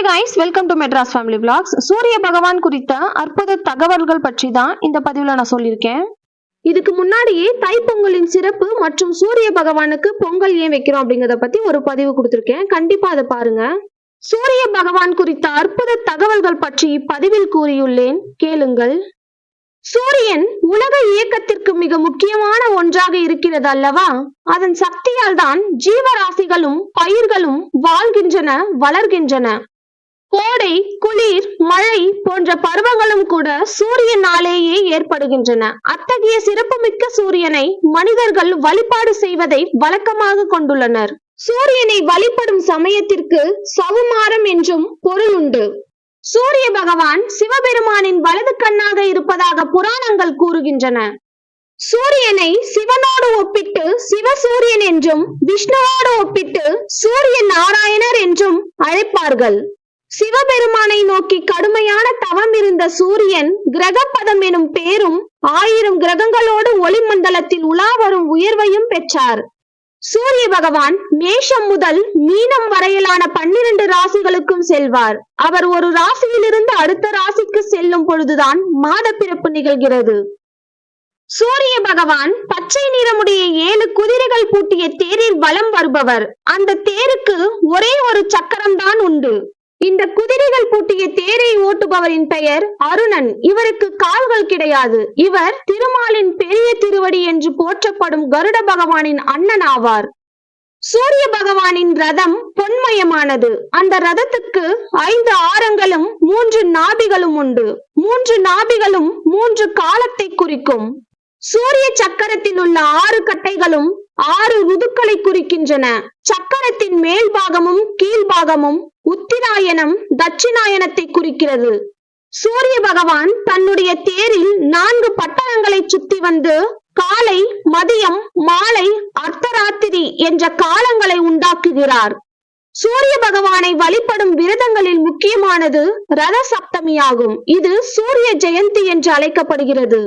guys, welcome to Madras Family Vlogs. சூரிய பகவான் குறித்த அற்புத தகவல்கள் பற்றி தான் இந்த பதிவுல நான் சொல்லியிருக்கேன். இதுக்கு முன்னாடியே தைப்பொங்கலின் சிறப்பு மற்றும் சூரிய பகவானுக்கு பொங்கல் ஏன் வைக்கிறோம் அப்படிங்கறத பத்தி ஒரு பதிவு கொடுத்திருக்கேன். கண்டிப்பா அதை பாருங்க. சூரிய பகவான் குறித்த அற்புத தகவல்கள் பற்றி இப்பதிவில் கூறியுள்ளேன், கேளுங்கள். சூரியன் உலக இயக்கத்திற்கு மிக முக்கியமான ஒன்றாக இருக்கிறது அல்லவா? அதன் சக்தியால் தான் ஜீவராசிகளும் பயிர்களும் வாழ்கின்றன, வளர்கின்றன. கோடை, குளிர், மழை போன்ற பருவங்களும் கூட சூரியனாலேயே ஏற்படுகின்றன. அத்தகைய சிறப்புமிக்க சூரியனை மனிதர்கள் வழிபாடு செய்வதை வழக்கமாக கொண்டுள்ளனர். சூரியனை வழிபடும் சமயத்திற்கு சவுமாரம் என்றும் பொருள் உண்டு. சூரிய பகவான் சிவபெருமானின் வலது கண்ணாக இருப்பதாக புராணங்கள் கூறுகின்றன. சூரியனை சிவனோடு ஒப்பிட்டு சிவசூரியன் என்றும், விஷ்ணுவோடு ஒப்பிட்டு சூரிய நாராயணர் என்றும் அழைப்பார்கள். சிவபெருமானை நோக்கி கடுமையான தவம் இருந்த சூரியன் கிரகப்பதம் எனும் பேரும் 1000 கிரகங்களோடு ஒளிமண்டலத்தில் உலா வரும் உயர்வையும் பெற்றார். சூரிய பகவான் மேஷம் முதல் மீனம் வரையிலான 12 ராசிகளுக்கும் செல்வார். அவர் ஒரு ராசியிலிருந்து அடுத்த ராசிக்கு செல்லும் பொழுதுதான் மாத பிறப்பு நிகழ்கிறது. சூரிய பகவான் பச்சை நிறமுடைய 7 குதிரைகள் பூட்டிய தேரில் வலம் வருபவர். அந்த தேருக்கு ஒரே ஒரு சக்கரம் தான் உண்டு. இந்த குதிரைகள் பூட்டிய தேரை ஓட்டுபவரின் பெயர் அருணன். இவருக்கு கால்கள் கிடையாது. இவர் திருமாலின் பெரிய திருவடி என்று போற்றப்படும் கருட பகவானின் அண்ணன் ஆவார். சூரிய பகவானின் ரதம் பொன்மயமானது. அந்த ரதத்துக்கு 5 ஆரங்களும் 3 நாபிகளும் உண்டு. 3 நாபிகளும் 3 காலத்தை குறிக்கும். சூரிய சக்கரத்தில் உள்ள 6 கட்டைகளும் 6 ருதுக்களை குறிக்கின்றன. சக்கரத்தின் மேல் பாகமும் கீழ்பாகமும் உத்திராயணம், தட்சிணாயனத்தை குறிக்கிறது. சூரிய பகவான் தன்னுடைய தேரில் 4 பட்டணங்களை சுத்தி வந்து காலை, மதியம், மாலை, அர்த்தராத்திரி என்ற காலங்களை உண்டாக்குகிறார். சூரிய பகவானை வழிபடும் விரதங்களில் முக்கியமானது ரத சப்தமியாகும். இது சூரிய ஜெயந்தி என்று அழைக்கப்படுகிறது.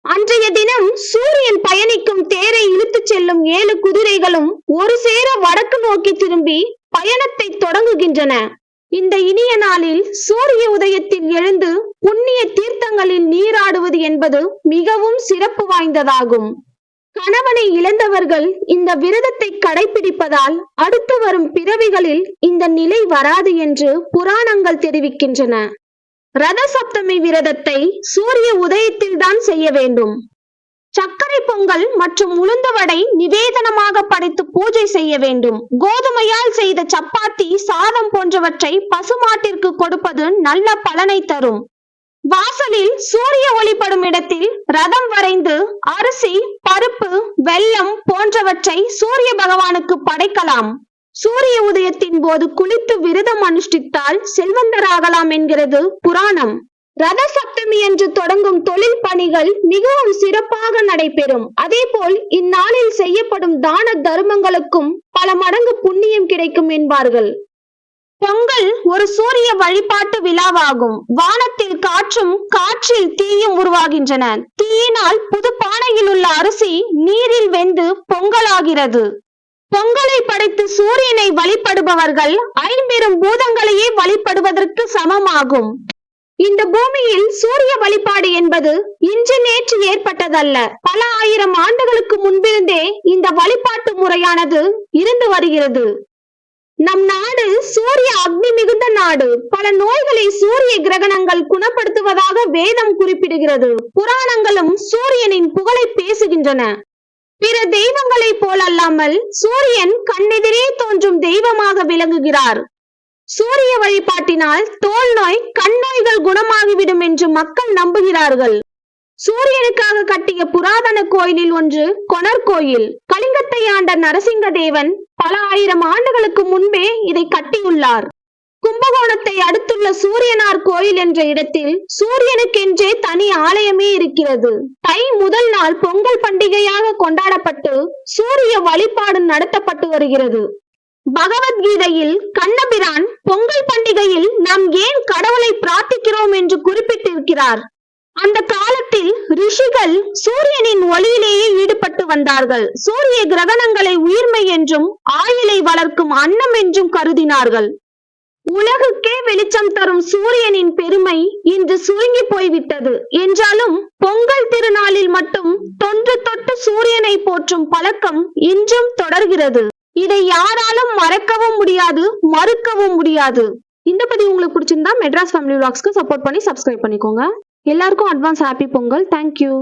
அன்றைய தினம் சூரியன் பயணிக்கும் தேரை இழுத்துச் செல்லும் 7 குதிரைகளும் ஒரு சேர வடக்கு நோக்கி திரும்பி பயணத்தை தொடங்குகின்றன. இந்த இனிய நாளில் சூரிய உதயத்தில் எழுந்து புண்ணிய தீர்த்தங்களில் நீராடுவது என்பது மிகவும் சிறப்பு வாய்ந்ததாகும். கணவனை இழந்தவர்கள் இந்த விரதத்தை கடைபிடிப்பதால் அடுத்து வரும் பிறவிகளில் இந்த நிலை வராது என்று புராணங்கள் தெரிவிக்கின்றன. ரத சப்தமி விரதத்தை சூரிய உதயத்தில் தான் செய்ய வேண்டும். சர்க்கரை பொங்கல் மற்றும் உளுந்த வடை நிவேதனமாக படைத்து பூஜை செய்ய வேண்டும். கோதுமையால் செய்த சப்பாத்தி, சாதம் போன்றவற்றை பசுமாட்டிற்கு கொடுப்பது நல்ல பலனை தரும். வாசலில் சூரிய ஒளிப்படும் இடத்தில் ரதம் வரைந்து அரிசி, பருப்பு, வெல்லம் போன்றவற்றை சூரிய பகவானுக்கு படைக்கலாம். சூரிய உதயத்தின் போது குளித்து விரதம் அனுஷ்டித்தால் செல்வந்தராகலாம் என்கிறது புராணம். ரத சப்தமி என்று தொடங்கும் தொழில் பணிகள் மிகவும் சிறப்பாக நடைபெறும். அதேபோல் இந்நாளில் செய்யப்படும் தான தர்மங்களுக்கும் பல மடங்கு புண்ணியம் கிடைக்கும் என்பார்கள். பொங்கல் ஒரு சூரிய வழிபாட்டு விழாவாகும். வானத்தில் காற்றும், காற்றில் தீயும் உருவாகின்றன. தீயினால் புது பானையில் உள்ள அரிசி நீரில் வெந்து பொங்கலாகிறது. பொங்கலை படைத்து சூரியனை வழிபடுபவர்கள் 5 பூதங்களையே வழிபடுவதற்கு சமமாகும். இந்த பூமியில் சூரிய வழிபாடு என்பது இன்று நேற்று ஏற்பட்டதல்ல. பல 1000 ஆண்டுகளுக்கு முன்பிருந்தே இந்த வழிபாட்டு முறையானது இருந்து வருகிறது. நம் நாடு சூரிய அக்னி மிகுந்த நாடு. பல நோய்களை சூரிய கிரகணங்கள் குணப்படுத்துவதாக வேதம் குறிப்பிடுகிறது. புராணங்களும் சூரியனின் புகழை பேசுகின்றன. பிற தெய்வங்களை போலல்லாமல் சூரியன் கண்ணெதிரே தோன்றும் தெய்வமாக விளங்குகிறார். சூரிய வழிபாட்டினால் தோல் நோய், கண் நோய்கள் குணமாகிவிடும் என்று மக்கள் நம்புகிறார்கள். சூரியனுக்காக கட்டிய புராதன கோயிலில் ஒன்று கொணர் கோயில். கலிங்கத்தை ஆண்ட நரசிங்க தேவன் பல 1000 ஆண்டுகளுக்கு முன்பே இதை கட்டியுள்ளார். கும்பகோணத்தை அடுத்துள்ள சூரியனார் கோயில் என்ற இடத்தில் சூரியனுக்கென்றே தனி ஆலயமே இருக்கிறது. தை முதல் நாள் பொங்கல் பண்டிகையாக கொண்டாடப்பட்டு சூரிய வழிபாடு நடத்தப்பட்டு வருகிறது. பகவத்கீதையில் கண்ணபிரான் பொங்கல் பண்டிகையில் நாம் ஏன் கடவுளை பிரார்த்திக்கிறோம் என்று குறிப்பிட்டிருக்கிறார். அந்த காலத்தில் ரிஷிகள் சூரியனின் ஒளியிலேயே ஈடுபட்டு வந்தார்கள். சூரிய கிரகணங்களை உயிர்மை என்றும் ஆயுளை வளர்க்கும் அன்னம் என்றும் கருதினார்கள். உலகுக்கே வெளிச்சம் தரும் சூரியனின் பெருமை இன்று சுருங்கி போய்விட்டது என்றாலும் பொங்கல் திருநாளில் மட்டும் தொன்று தொட்டு சூரியனை போற்றும் பழக்கம் இன்றும் தொடர்கிறது. இதை யாராலும் மறக்கவும் முடியாது, மறுக்கவும் முடியாது. இந்த பதிவு உங்களுக்கு பிடிச்சிருந்தா மெட்ராஸ் ஃபேமிலி விலாக்ஸ்க்கு சப்போர்ட் பண்ணி சப்ஸ்கிரைப் பண்ணிக்கோங்க. எல்லாருக்கும் அட்வான்ஸ் ஹாப்பி பொங்கல். தேங்க்யூ.